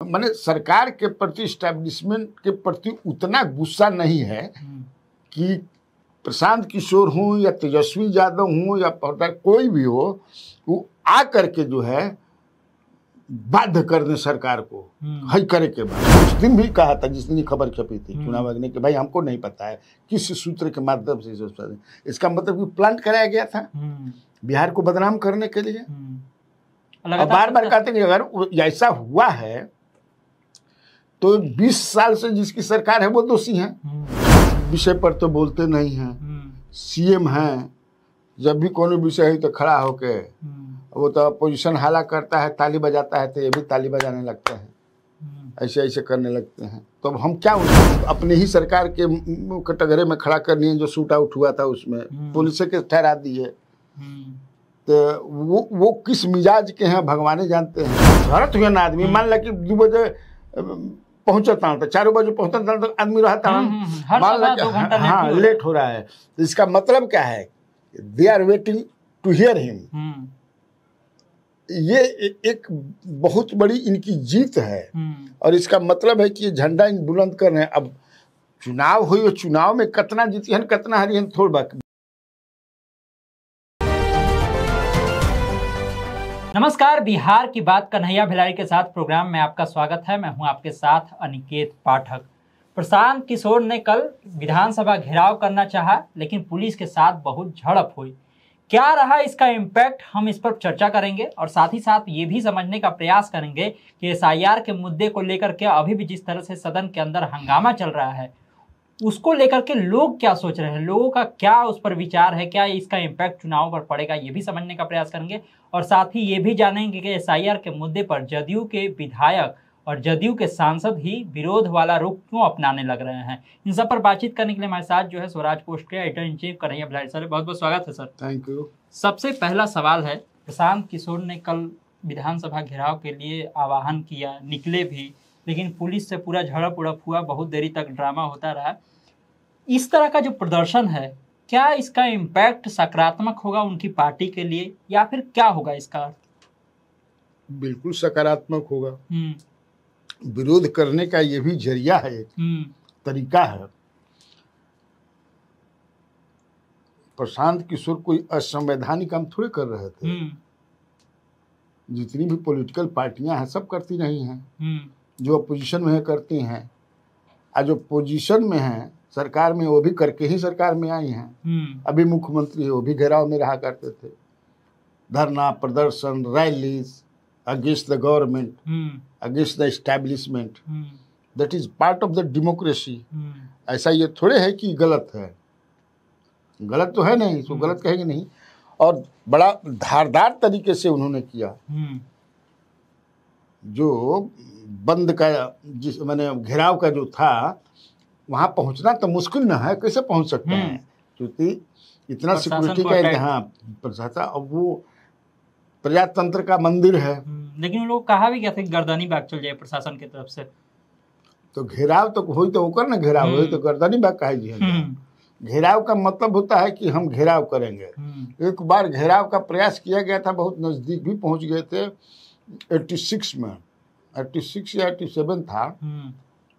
माने सरकार के प्रति, इस्टेब्लिशमेंट के प्रति उतना गुस्सा नहीं है कि प्रशांत किशोर हों या तेजस्वी यादव हों या कोई भी हो, वो आ करके जो है बाध्य कर दें सरकार को हई करे के बाद। उस दिन भी कहा था, जिस दिन खबर छपी थी चुनाव आयोग ने, कि भाई हमको नहीं पता है किस सूत्र के माध्यम से इसका मतलब कि प्लांट कराया गया था बिहार को बदनाम करने के लिए। और बार बार कहते हैं कि अगर ऐसा हुआ है तो 20 साल से जिसकी सरकार है वो दोषी है। विषय पर तो बोलते नहीं हैं, सीएम हैं, जब भी कोई विषय है तो खड़ा होके वो तो अपोजिशन हाला करता है, ताली बजाता है तो ये भी ताली बजाने लगते हैं, ऐसे ऐसे करने लगते हैं। तो अब हम क्या अपने ही सरकार के कटघरे में खड़ा करनी है। जो शूट आउट हुआ था उसमें पुलिस के ठहरा दिए, तो वो किस मिजाज के हैं भगवान जानते हैं। भारत हुए ना आदमी, मान ला कि 2 बजे पहुंचता तो 4 बजे पहुंचता तो आदमी रहता, मान ला कि हाँ लेट हो रहा है, तो इसका मतलब क्या है? They are waiting to hear him. ये एक बहुत बड़ी इनकी जीत है और इसका मतलब है कि ये झंडा इन बुलंद कर रहे हैं। अब चुनाव हुई और चुनाव में कितना जीतियन कितना हरियन थोड़ बाकी। नमस्कार, बिहार की बात कन्हैया भिलाई के साथ प्रोग्राम में आपका स्वागत है। मैं हूं आपके साथ अनिकेत पाठक। प्रशांत किशोर ने कल विधानसभा घेराव करना चाहा, लेकिन पुलिस के साथ बहुत झड़प हुई। क्या रहा इसका इम्पैक्ट, हम इस पर चर्चा करेंगे और साथ ही साथ ये भी समझने का प्रयास करेंगे कि एसआईआर के मुद्दे को लेकर के अभी भी जिस तरह से सदन के अंदर हंगामा चल रहा है, उसको लेकर के लोग क्या सोच रहे हैं, लोगों का क्या उस पर विचार है, क्या इसका इम्पैक्ट चुनाव पर पड़ेगा, ये भी समझने का प्रयास करेंगे। और साथ ही ये भी जानेंगे कि एसआईआर के मुद्दे पर जदयू के विधायक और जदयू के सांसद ही विरोध वाला रुख क्यों अपनाने लग रहे हैं। इन सब पर बातचीत करने के लिए हमारे साथ जो है स्वराज पोस्ट के editor in chief Kanhaiya Bhilai sir, बहुत बहुत स्वागत है सर। Thank you. सबसे पहला सवाल है, प्रशांत किशोर ने कल विधानसभा घेराव के लिए आह्वान किया, निकले भी, लेकिन पुलिस से पूरा झड़प उड़प हुआ, बहुत देरी तक ड्रामा होता रहा। इस तरह का जो प्रदर्शन है, क्या इसका इम्पैक्ट सकारात्मक होगा उनकी पार्टी के लिए या फिर क्या होगा इसका अर्थ? बिल्कुल सकारात्मक होगा। विरोध करने का ये भी जरिया है, एक तरीका है। प्रशांत किशोर कोई असंवैधानिक काम थोड़े कर रहे थे। जितनी भी पॉलिटिकल पार्टियां हैं सब करती नहीं हैं, जो अपोजिशन में है करती हैं, और जो पोजीशन में है सरकार में वो भी करके ही सरकार में आई हैं। अभी मुख्यमंत्री है, वो भी घेराव में रहा करते थे। धरना प्रदर्शन, rallies against the government, against the establishment, that is part of the democracy. ऐसा ये थोड़े है कि गलत है, गलत तो है नहीं, इसको गलत कहेंगे नहीं। और बड़ा धारदार तरीके से उन्होंने किया। जो बंद का जिस मैंने घेराव का जो था, वहां पहुंचना तो मुश्किल ना है, कैसे पहुंच सकते हैं, क्योंकि इतना सिक्योरिटी का हाँ प्रशासन। अब वो प्रजातंत्र का मंदिर है, लेकिन उन लोग कहा भी क्या थे, गर्दनी बाग चल जाए प्रशासन की तरफ से। तो घेराव तो हुई तो होकर ना, घेराव हुई तो गर्दनी बाग कहा जी। घेराव का मतलब होता है कि हम घेराव करेंगे। एक बार घेराव का प्रयास किया गया था, बहुत नजदीक भी पहुंच गए थे। 86 में, 86 या 87 था,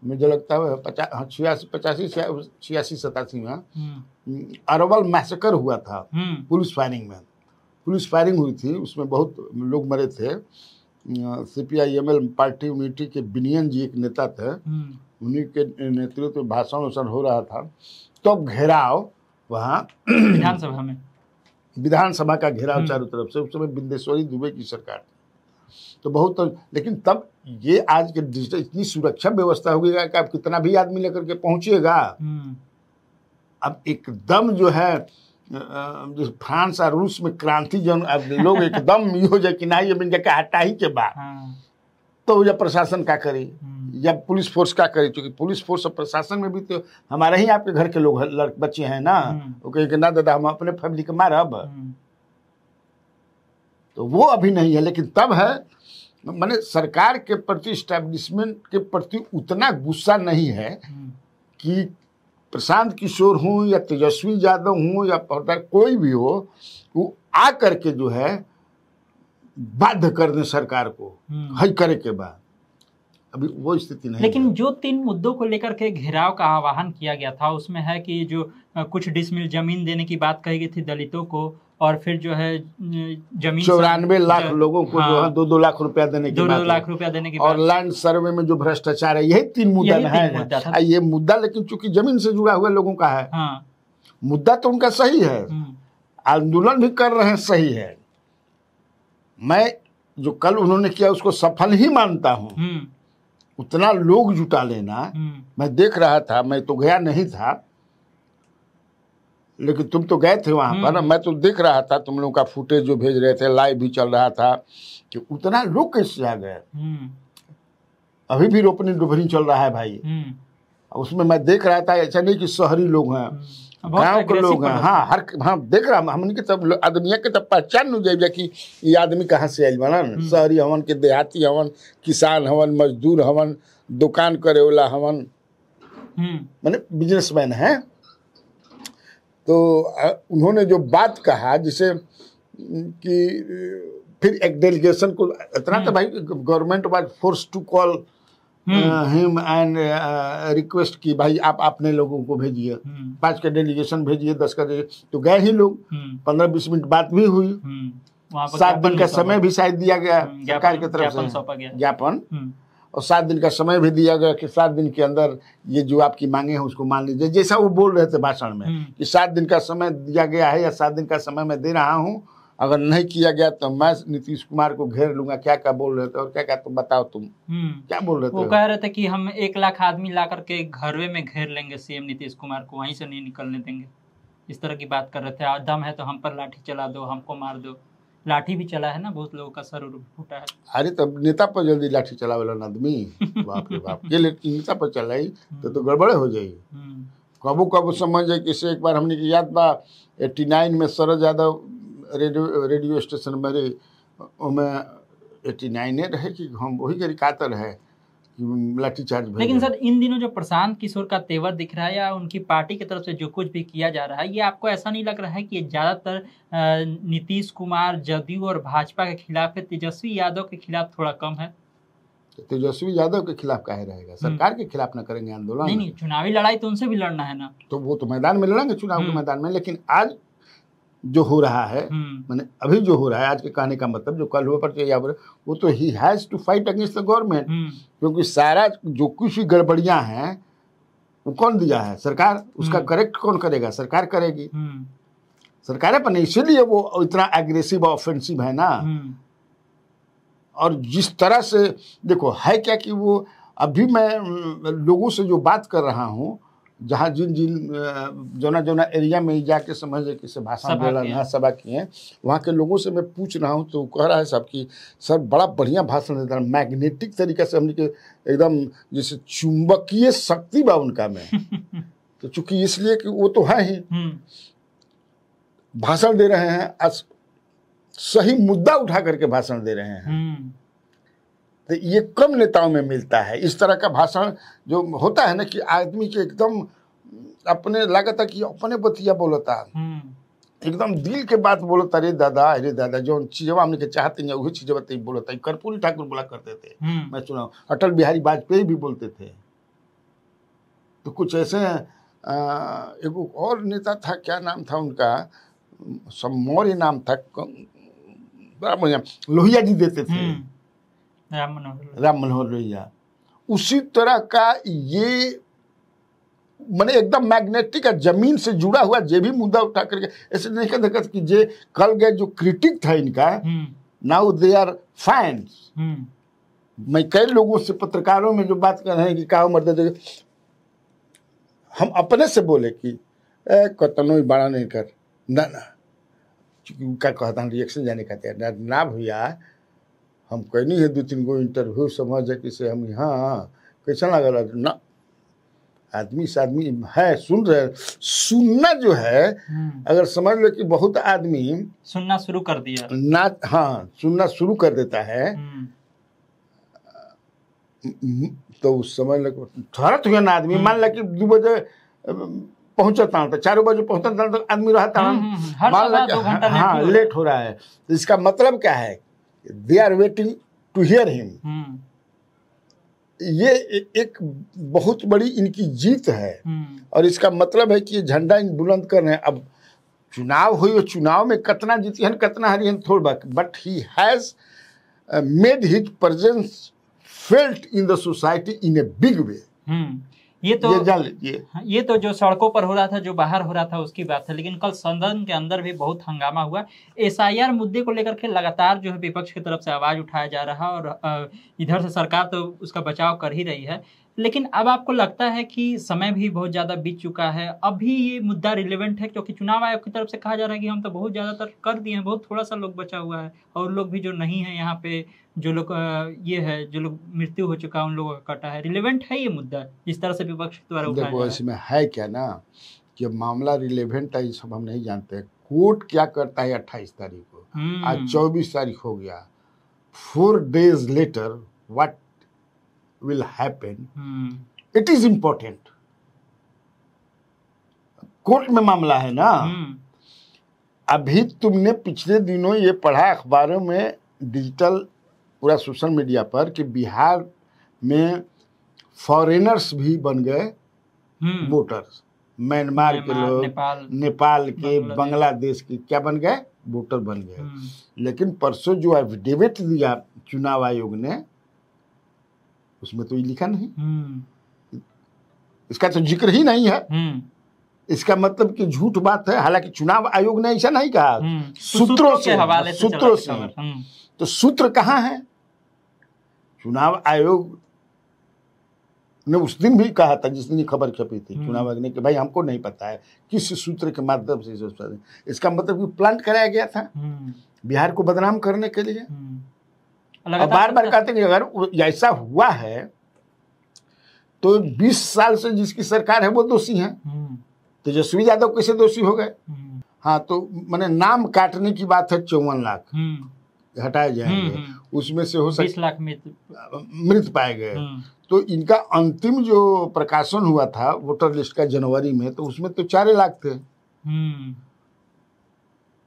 मुझे लगता है 86-87 में अरवल मैसेकर हुआ था। पुलिस फायरिंग में, पुलिस फायरिंग हुई थी, उसमें बहुत लोग मरे थे। CPI-ML पार्टी यूनिटी के बिनियन जी एक नेता थे, उन्हीं के नेतृत्व में भाषण वाषण हो रहा था। तो अब घेराव वहाँ विधानसभा में, विधानसभा का घेराव चारों तरफ से। उस समय बिंदेश्वरी दुबे की सरकार थी, तो बहुत लेकिन तब ये आज के डिजिटल इतनी सुरक्षा व्यवस्था हो गई कि आप कितना भी आदमी लेकर के पहुंचिएगा। अब एकदम जो है फ्रांस और रूस में क्रांति जन लोग एकदम हो जाए कि नहीं ये हटा ही के बाद, तो या प्रशासन क्या करे या पुलिस फोर्स क्या करे, क्योंकि पुलिस फोर्स और प्रशासन में भी तो हमारे ही आपके घर के लोग बच्चे हैं ना, वो कहे कि ना दादा हम अपने फैमिली के मारब, तो वो अभी नहीं है। लेकिन तब है, माने सरकार के प्रति, इस्टेब्लिशमेंट के प्रति उतना गुस्सा नहीं है कि प्रशांत किशोर हों या तेजस्वी यादव हों या कोई भी हो, वो आ करके जो है बाध्य कर दें सरकार को हई करे के बाद। अभी वो स्थिति नहीं लेकिन है। जो 3 मुद्दों को लेकर के घेराव का आह्वान किया गया था उसमें है कि जो कुछ डिसमिल जमीन देने की बात कही गई थी दलितों को, और फिर जो है जमीन 94 लाख लोगों को जो है 2-2 लाख रुपया देने की बात 2 है। लाख रुपया देने की और बात, लैंड सर्वे में जो भ्रष्टाचार है, यही 3 मुद्दा है। ये मुद्दा लेकिन चूंकि जमीन से जुड़ा हुआ लोगों का है, हाँ, मुद्दा तो उनका सही है, आंदोलन भी कर रहे हैं, सही है। मैं जो कल उन्होंने किया उसको सफल ही मानता हूँ। उतना लोग जुटा लेना, मैं देख रहा था, मैं तो गया नहीं था लेकिन तुम तो गए थे वहां पर ना, मैं तो देख रहा था तुम लोगों का फुटेज जो भेज रहे थे, लाइव भी चल रहा था कि उतना लोग कैसे आ गए। अभी भी रोपनी डुबरी चल रहा है भाई, उसमें मैं देख रहा था, ऐसा नहीं कि शहरी लोग हैं, गांव के लोग हैं। हाँ देख रहा हमने के तब आदमी के तब पहचान नहीं जाए कि ये आदमी कहाँ से आयल बना। शहरी हवन के, देहाती हवन, किसान हवन, मजदूर हवन, दुकान करे वाला हवन, माने बिजनेसमैन है। तो उन्होंने जो बात कहा जिसे कि फिर एक डेलीगेशन को इतना तो भाई government was force to call him and request की भाई आप अपने लोगों को भेजिए, 5 का डेलीगेशन भेजिए, 10 का तो गए ही लोग। 15-20 मिनट बात भी हुई, 7 दिन का समय भी शायद दिया गया सरकार की तरफ से, ज्ञापन, और 7 दिन का समय भी दिया गया कि 7 दिन के अंदर ये जो आपकी मांगे हैं उसको मान लीजिए, जैसा वो बोल रहे थे भाषण में कि 7 दिन का समय दिया गया है या 7 दिन का समय मैं दे रहा हूँ, अगर नहीं किया गया तो मैं नीतीश कुमार को घेर लूंगा। क्या क्या बोल रहे थे और क्या क्या तुम बताओ, तुम क्या बोल रहे थे? वो कह रहे थे कि हम 1 लाख आदमी ला करके घरवे में घेर लेंगे सीएम नीतीश कुमार को, वहीं से नहीं निकलने देंगे, इस तरह की बात कर रहे थे। दम है तो हम पर लाठी चला दो, हमको मार दो। लाठी भी चला है ना, बहुत लोगों का सर फूटा है। अरे तब नेता पर जल्दी लाठी चलावेला आदमी, बाप रे बाप, ये नेता पर चलाई तो गड़बड़े हो जाई। कबो कबो समझ जाए कि एक बार हमने की याद बा 89 में शरद यादव रेडियो स्टेशन मेरे में 89 रहे कि हम वही के रिकातर है कि लाठीचार्ज। लेकिन सर इन दिनों जो प्रशांत किशोर का तेवर दिख रहा है या उनकी पार्टी की तरफ से जो कुछ भी किया जा रहा है, ये आपको ऐसा नहीं लग रहा है कि ज्यादातर नीतीश कुमार, जदयू और भाजपा के खिलाफ है, तेजस्वी यादव के खिलाफ थोड़ा कम है? तेजस्वी यादव के खिलाफ काहे रहेगा? सरकार के खिलाफ ना करेंगे आंदोलन? नहीं, चुनावी लड़ाई तो उनसे भी लड़ना है ना, तो वो तो मैदान में लड़ेंगे, चुनाव के मैदान में। लेकिन आज जो हो रहा है, मैंने अभी जो हो रहा है, आज के कहने का मतलब जो कल हुआ पर वो तो ही has to fight against the government, क्योंकि सारा जो कुछ भी गड़बड़ियां हैं वो कौन दिया है? सरकार। उसका करेक्ट कौन करेगा? सरकार करेगी। सरकार है, पर इसीलिए वो इतना एग्रेसिव ऑफेंसिव है ना। और जिस तरह से देखो है क्या कि वो अभी मैं लोगों से जो बात कर रहा हूँ, जहाँ जिन जोना एरिया में जाके समझे किसे भाषण बोला, सभा किए, वहाँ के लोगों से मैं पूछ रहा हूँ तो कह रहा है सब कि सर बड़ा बढ़िया भाषण देता है, मैग्नेटिक तरीके से, हमने के एकदम जैसे चुंबकीय शक्ति बा उनका में। तो चूंकि इसलिए कि वो तो है ही, भाषण दे रहे हैं, सही मुद्दा उठा करके भाषण दे रहे हैं। तो ये कम नेताओं में मिलता है इस तरह का भाषण जो होता है ना, कि आदमी के एकदम अपने लागत है कि अपने बतिया बोलता, एकदम दिल के बात बोलता। अरे दादा जो चीजवा हमने के चाहते हैं वही चीज बताइए बोलता है। कर्पूरी ठाकुर बोला करते थे, मैं सुना, अटल बिहारी वाजपेयी भी बोलते थे। तो कुछ ऐसे एक और नेता था, क्या नाम था उनका, मौर्य नाम था, लोहिया जी देते थे, राम मनोहर लोहिया। उसी तरह का ये मैंने एकदम मैग्नेटिक है, जमीन से जुड़ा हुआ जे भी मुद्दा उठा करके, ऐसे नहीं कर देखा कि जे कल गए जो क्रिटिक था इनका, नाउ दे आर फैंस। मैं कई लोगों से, पत्रकारों में जो बात कर रहे हैं कि कहा मर्द, हम अपने से बोले कि कतनो बड़ा नहीं कर ना, क्या कहता हूँ रिएक्शन जाने का ना भैया, हम कहनी है 2-3 गो इंटरव्यू समझ कि से हम यहाँ कैसा लगा ना, आदमी से आदमी है, सुन रहे, सुनना जो है, अगर समझ लो कि बहुत आदमी सुनना शुरू कर दिया ना, हाँ सुनना शुरू कर देता है, तो उस समझ लो थोड़ा तो ना आदमी, मान लो कि 2 बजे पहुंचता हूँ तो 4 बजे पहुंचता तो आदमी रहता हूँ, मान लो हाँ लेट हो रहा है, तो इसका मतलब क्या है? They are waiting to hear him. ये एक बहुत बड़ी इनकी जीत है। और इसका मतलब है कि ये झंडा इन बुलंद कर रहे हैं। अब चुनाव हुई और चुनाव में कितना जीतियन कितना हरियन थोड़ा, but he has made his presence felt in the society in a big way. ये जान लीजिए, ये तो जो सड़कों पर हो रहा था, जो बाहर हो रहा था, उसकी बात है। लेकिन कल सदन के अंदर भी बहुत हंगामा हुआ। SIR मुद्दे को लेकर के लगातार जो है विपक्ष की तरफ से आवाज उठाया जा रहा है, और इधर से सरकार तो उसका बचाव कर ही रही है। लेकिन अब आपको लगता है कि समय भी बहुत ज्यादा बीत चुका है, अभी ये मुद्दा रिलेवेंट है? क्योंकि चुनाव आयोग की तरफ से कहा जा रहा है कि हम तो बहुत ज्यादातर कर दिए हैं, बहुत थोड़ा सा लोग बचा हुआ है, और लोग भी जो नहीं है यहाँ पे, जो लोग ये है, जो लोग मृत्यु हो चुका है, उन लोगों का कटा है। रिलेवेंट है ये मुद्दा जिस तरह से विपक्ष द्वारा उठाया जा रहा है? इसमें है क्या ना कि मामला रिलेवेंट है, ये सब हम नहीं जानते। कोर्ट क्या करता है 28 तारीख को, आज 24 तारीख हो गया। 4 days later what will happen, it is important. Court में मामला है ना। अभी तुमने पिछले दिनों ये पढ़ा अखबारों में, डिजिटल पूरा सोशल मीडिया पर, कि बिहार में फॉरेनर्स भी बन गए वोटर्स। म्यांमार के लोग, नेपाल के, बांग्लादेश के, क्या बन गए? वोटर बन गए। लेकिन परसों जो एफिडेविट दिया चुनाव आयोग ने, उसमें तो ये लिखा नहीं, इसका तो जिक्र ही नहीं है। इसका मतलब कि झूठ बात है। हालांकि चुनाव आयोग ने ऐसा नहीं कहा, सूत्रों से। तो सूत्र कहाँ है? चुनाव आयोग ने उस दिन भी कहा था, जिस दिन खबर छपी थी चुनाव आयोग ने, कि भाई हमको नहीं पता है किस सूत्र के माध्यम से। इसका मतलब कि प्लांट कराया गया था बिहार को बदनाम करने के लिए। और बार बार कहते हैं कि अगर ऐसा हुआ है तो 20 साल से जिसकी सरकार है वो दोषी है। तेजस्वी यादव कैसे दोषी हो गए? हाँ, तो मैंने नाम काटने की बात है, 54 लाख हटाए जाएंगे, उसमें से हो 20 लाख मृत पाए गए। तो इनका अंतिम जो प्रकाशन हुआ था वोटर लिस्ट का जनवरी में, तो उसमें तो 4 लाख थे।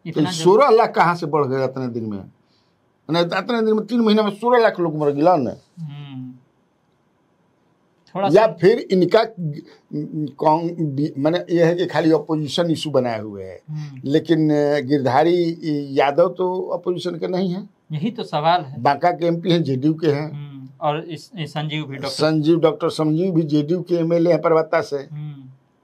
तो 16 लाख कहाँ से बढ़ गए इतने दिन में? इतने दिन में 3 महीने में 16 लाख लोग मर गिला न। या फिर इनका मैंने यह है कि खाली अपोजिशन इशू बनाए हुए है, लेकिन गिरधारी यादव तो अपोजिशन के नहीं है। यही तो सवाल है। बांका के MP हैं, JDU के हैं, और संजीव भी, डॉक्टर संजीव भी JDU के MLA हैं परबत्ता से।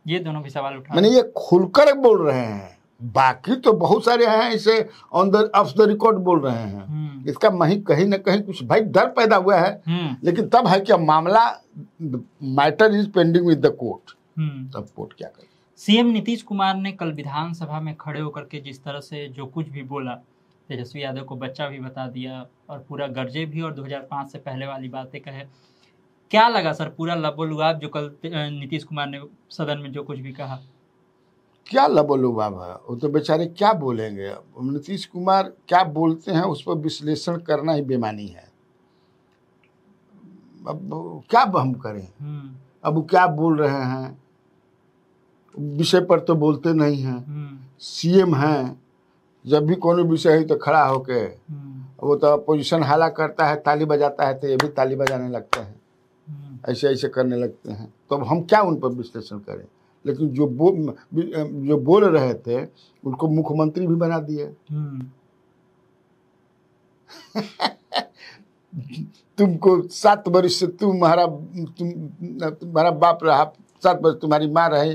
ये दोनों भी सवाल उठा, मैंने ये खुलकर बोल रहे हैं। बाकी तो बहुत सारे हैं इसे on the of the record बोल रहे हैं। इसका कहीं ना कहीं कुछ भाई डर पैदा हुआ है। लेकिन तब है कि मामला matter is pending with the court, तब कोर्ट क्या करे। CM नीतीश कुमार ने कल विधानसभा में खड़े होकर के जिस तरह से जो कुछ भी बोला, तेजस्वी यादव को बच्चा भी बता दिया और पूरा गर्जे भी, और 2005 से पहले वाली बातें कहे। क्या लगा सर पूरा लबोलुआब जो कल नीतीश कुमार ने सदन में जो कुछ भी कहा? क्या लबोलुआब है? वो तो बेचारे क्या बोलेंगे। नीतीश कुमार क्या बोलते हैं उस पर विश्लेषण करना ही बेमानी है। अब क्या हम करें? अब वो क्या बोल रहे हैं, विषय पर तो बोलते नहीं हैं। CM हैं, जब भी कोई विषय है तो खड़ा होके, वो तो अपोजिशन हाला करता है, ताली बजाता है तो ये भी ताली बजाने लगते हैं, ऐसे ऐसे करने लगते हैं। तो अब हम क्या उन पर विश्लेषण करें? लेकिन जो बोल रहे थे उनको मुख्यमंत्री भी बना दिए। तुमको 7 वर्ष से तुम्हारा बाप रहा, 7 वर्ष तुम्हारी माँ रहे,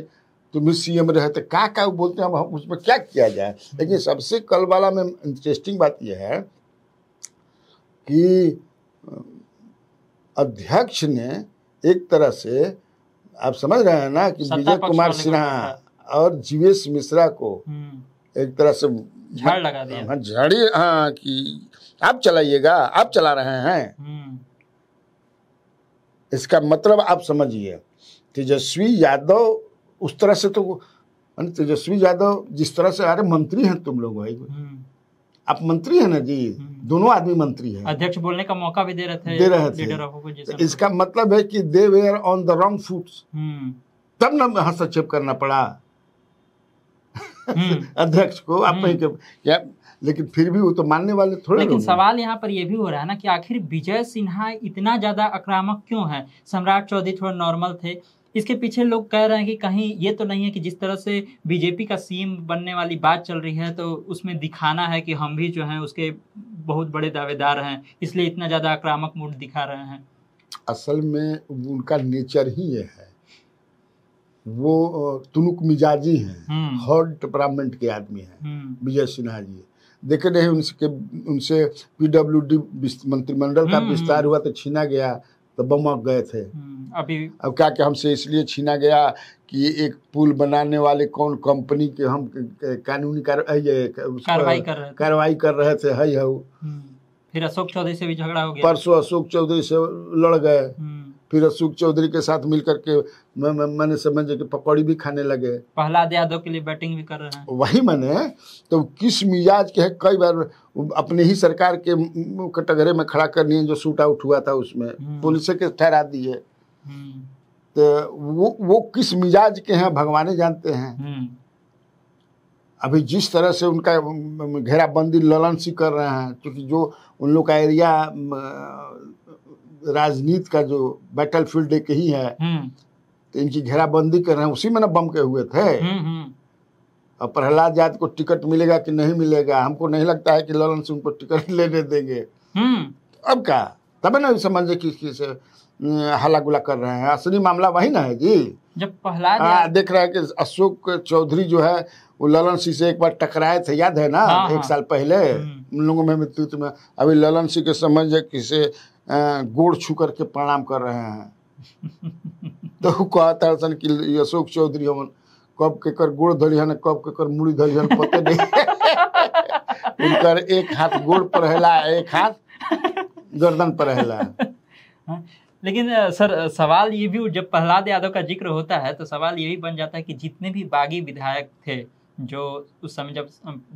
तुम भी CM रहे, तो क्या बोलते हैं। अब उसमें क्या किया जाए? लेकिन सबसे कल वाला में इंटरेस्टिंग बात यह है कि अध्यक्ष ने एक तरह से, आप समझ रहे हैं ना, कि विजय कुमार सिन्हा और जीवेश मिश्रा को एक तरह से झाड़ लगा दिया। झाड़ी, हाँ, कि आप चलाइएगा, आप चला रहे हैं। इसका मतलब आप समझिए, तेजस्वी यादव उस तरह से, तो तेजस्वी यादव जिस तरह से, अरे मंत्री हैं तुम लोग भाई, आप मंत्री हैं ना जी, दोनों आदमी मंत्री हैं, अध्यक्ष बोलने का मौका भी दे रहे थे। तो इसका मतलब है कि they were on the wrong foots, तब ना हस्तक्षेप करना पड़ा। अध्यक्ष को आप ही क्या, लेकिन फिर भी वो तो मानने वाले थोड़े। लेकिन सवाल यहाँ पर ये भी हो रहा है ना कि आखिर विजय सिन्हा इतना ज्यादा आक्रामक क्यों है? सम्राट चौधरी थोड़ा नॉर्मल थे। इसके पीछे लोग कह रहे हैं कि कहीं ये तो नहीं है कि जिस तरह से बीजेपी का सीएम बनने वाली बात चल रही है तो उसमें दिखाना है कि हम भी जो हैं उसके बहुत बड़े दावेदार हैं, इसलिए इतना ज्यादा आक्रामक मूड दिखा रहे हैं। असल में उनका नेचर ही ये है, वो तुनुक मिजाजी हैं, हॉट टेम्परामेंट के आदमी हैं विजय सिन्हा जी। देखे नहीं उनसे पीडब्ल्यूडी मंत्रिमंडल का विस्तार हुआ तो छीना गया तो बमक गए थे। अभी अब क्या कि हमसे इसलिए छीना गया कि एक पुल बनाने वाले कौन कंपनी के हम कानूनी कार्रवाई कर रहे थे। है फिर अशोक चौधरी से भी झगड़ा हो गया। परसों अशोक चौधरी से लड़ गए, फिर अशोक चौधरी के साथ मिलकर के मैंने समझे कि पकौड़ी भी खाने लगे। प्रहलाद यादव के लिए बैटिंग भी कर रहे हैं। वही मैंने तो किस मिजाज के है, कई बार अपने ही सरकार के कटघरे में खड़ा कर लिए, जो शूट आउट हुआ था उसमें पुलिस के ठहरा दिए। तो वो किस मिजाज के हैं भगवान जानते हैं। अभी जिस तरह से उनका घेराबंदी ललन सी कर रहे हैं, क्योंकि जो उन लोग का एरिया राजनीति का जो बैटल फील्ड एक ही है, तो इनकी घेराबंदी कर रहे हैं, उसी में ना बम के हुए थे। और प्रहलाद यादव को टिकट मिलेगा कि नहीं मिलेगा, हमको नहीं लगता है कि ललन सिंह को टिकट लेने देंगे। अब क्या, तब ना समझे कि हल्ला गुला कर रहे हैं। असली मामला वही ना है जी। जब प्रहलाद देख रहा है कि अशोक चौधरी जो है वो ललन सिंह से एक बार टकराए थे, याद है ना? एक साल पहले उन लोगों में मृत्यु में। अभी ललन सिंह के समझ किसे गोड़ छू करके प्रणाम कर रहे हैं। तो कहता है कि अशोक चौधरी हम कब के कर गोड़ धलिहन, कब के कर मुड़ी धलिहन, पते नहीं। उनकर एक हाथ गोड़ पर रहेला, एक हाथ गर्दन पर रहेला। लेकिन सर सवाल ये भी, जब प्रहलाद यादव का जिक्र होता है तो सवाल ये भी बन जाता है कि जितने भी बागी विधायक थे जो उस समय जब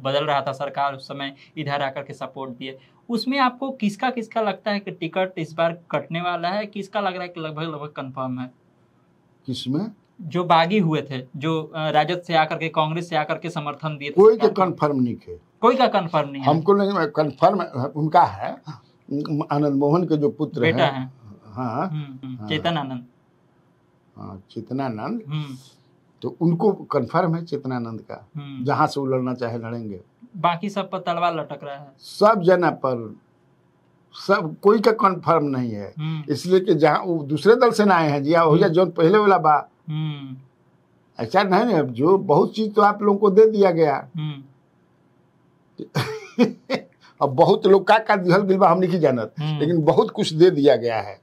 बदल रहा था सरकार, उस समय इधर आकर के सपोर्ट दिए, उसमें आपको किसका लगता है कि टिकट इस बार कटने वाला है? किसका लग रहा है कि लगभग कंफर्म है? किसमें? जो बागी हुए थे, जो राजद से आकर के, कांग्रेस से आकर के समर्थन दिए थे। कोई का कंफर्म नहीं है। कोई का कंफर्म नहीं है। हमको नहीं कंफर्म, उनका है आनंद मोहन के जो पुत्र बेटा है। हाँ, चेतन आनंद। हाँ, चेतनानंद। तो उनको कंफर्म है चेतनानंद का, जहां से वो लड़ना चाहे लड़ेंगे। बाकी सब पर तलवार लटक रहा है, सब जना पर, सब कोई का कंफर्म नहीं है। इसलिए कि जहां वो दूसरे दल से ना आए हैं जी, हो जा जो पहले वाला बा, ऐसा नहीं है। जो बहुत चीज तो आप लोगों को दे दिया गया। अब बहुत लोग का दिहल बिलवा हम नहीं जानत, लेकिन बहुत कुछ दे दिया गया है।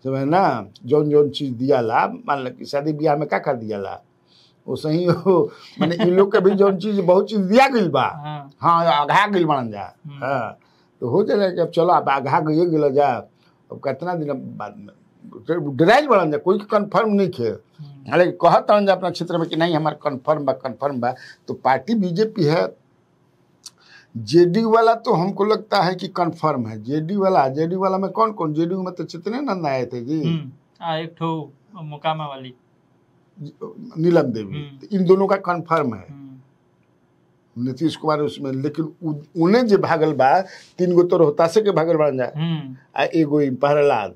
समझ ना, जौन चीज दिया ला, मान लो कि शादी ब्याह में का दिया ला, वो सही हो। मैंने इन लोग के भी जौन चीज बहुत चीज दिया गई बा, हाँ आघा गई बन जा। हाँ, तो हो चले कि अब चलो आप आघा गए गिल जा, अब कितना दिन बाद में डराइल बढ़न जा, कोई कंफर्म नहीं थे। हालांकि कहता हूँ अपना क्षेत्र में कि नहीं हमारा कंफर्म बा। तो पार्टी बीजेपी है। जेडी वाला तो हमको लगता है कि कंफर्म है। जेडी वाला में कौन? जेडी में तो चितनानंद आए थे जी, एक ठो मुकामा वाली नीलम देवी। तो इन दोनों का कंफर्म है। नीतीश कुमार उसमें, लेकिन उन्हें जो भागल बा 3 गो तो रोहतास के भागल बन जाए, आ एगो प्रहलाद,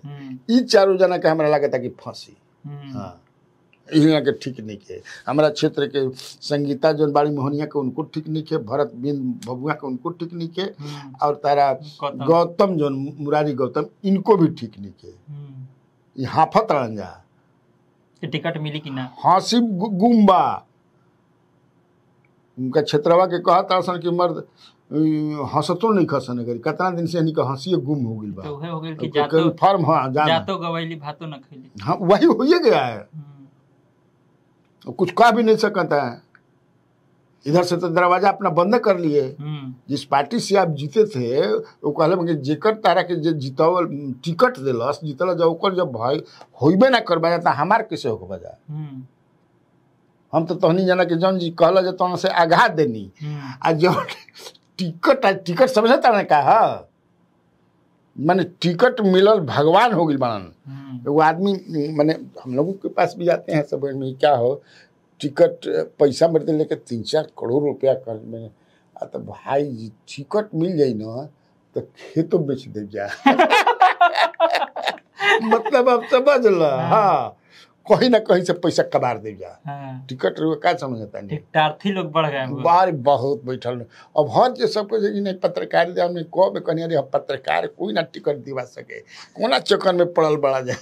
ई चारों जना के हमरा लगा था कि फांसी। हाँ, यहाँ के ठीक नहीं के। हमारा क्षेत्र के संगीता जो बाड़ी मोहनिया के उनको ठीक नहीं के, भरत बिंद भभुआ के उनको ठीक नहीं के, और तारा गौतम जो मुरारी गौतम, इनको भी ठीक नहीं के। हाफत रंजा टिकट मिली कि ना, हासिब गुम्बा उनका क्षेत्रवा के कहता सन कि मर्द हंसतो नहीं खसने करी, कितना दिन से इनका हंसी गुम हो गई बा। तो हो गई कि जातो फर्म, हाँ जातो गवैली भातो न खैली। हाँ, वही हो गया है। कुछ कह भी नहीं सकता है। इधर से तो दरवाजा अपना बंद कर लिए। जिस पार्टी से आप जीते थे वो कहले जेकर तारा के जीतल टिकट दिलस, जीतल जब भाई होइबे ना कर बजा, हमार कैसे हो बजा। हम तो तहनी जाना कि जौन जी कहला जो तहन से आघात देनी। आ जो टिकट समझता ना कहा, माने टिकट मिलल भगवान हो गई बनन। वो आदमी माने हम लोगों के पास भी जाते हैं सब में, क्या हो टिकट पैसा मेरे लेके 3-4 करोड़ रुपया कर में तो भाई टिकट मिल जाई ना तो खेतों बेच दे जा मतलब आप समझ ला। हाँ कहीं ना कहीं से पैसा कबार दे जा। टिकट का समझता नहीं टिकटार्थी लोग बढ़ गए बार बहुत बैठल। अब हर जे सब नहीं पत्रकार दे हमने कब कहनी अरे पत्रकार कोई ना टिकट दिवा सके कोना चक्कर में पड़ल बड़ा जाए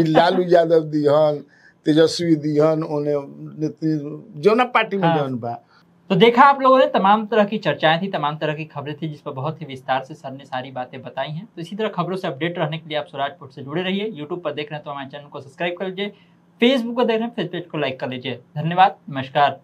लालू यादव दिहन तेजस्वी दिहन उन्हें जो ना पार्टी में जौन बा। तो देखा आप लोगों ने तमाम तरह की चर्चाएं थी, तमाम तरह की खबरें थी जिस पर बहुत ही विस्तार से सर ने सारी बातें बताई हैं। तो इसी तरह खबरों से अपडेट रहने के लिए आप स्वराज पोस्ट से जुड़े रहिए। यूट्यूब पर देख रहे हैं तो हमारे चैनल को सब्सक्राइब कर लीजिए, फेसबुक पर देख रहे हैं फेस पेज को लाइक कर लीजिए। धन्यवाद, नमस्कार।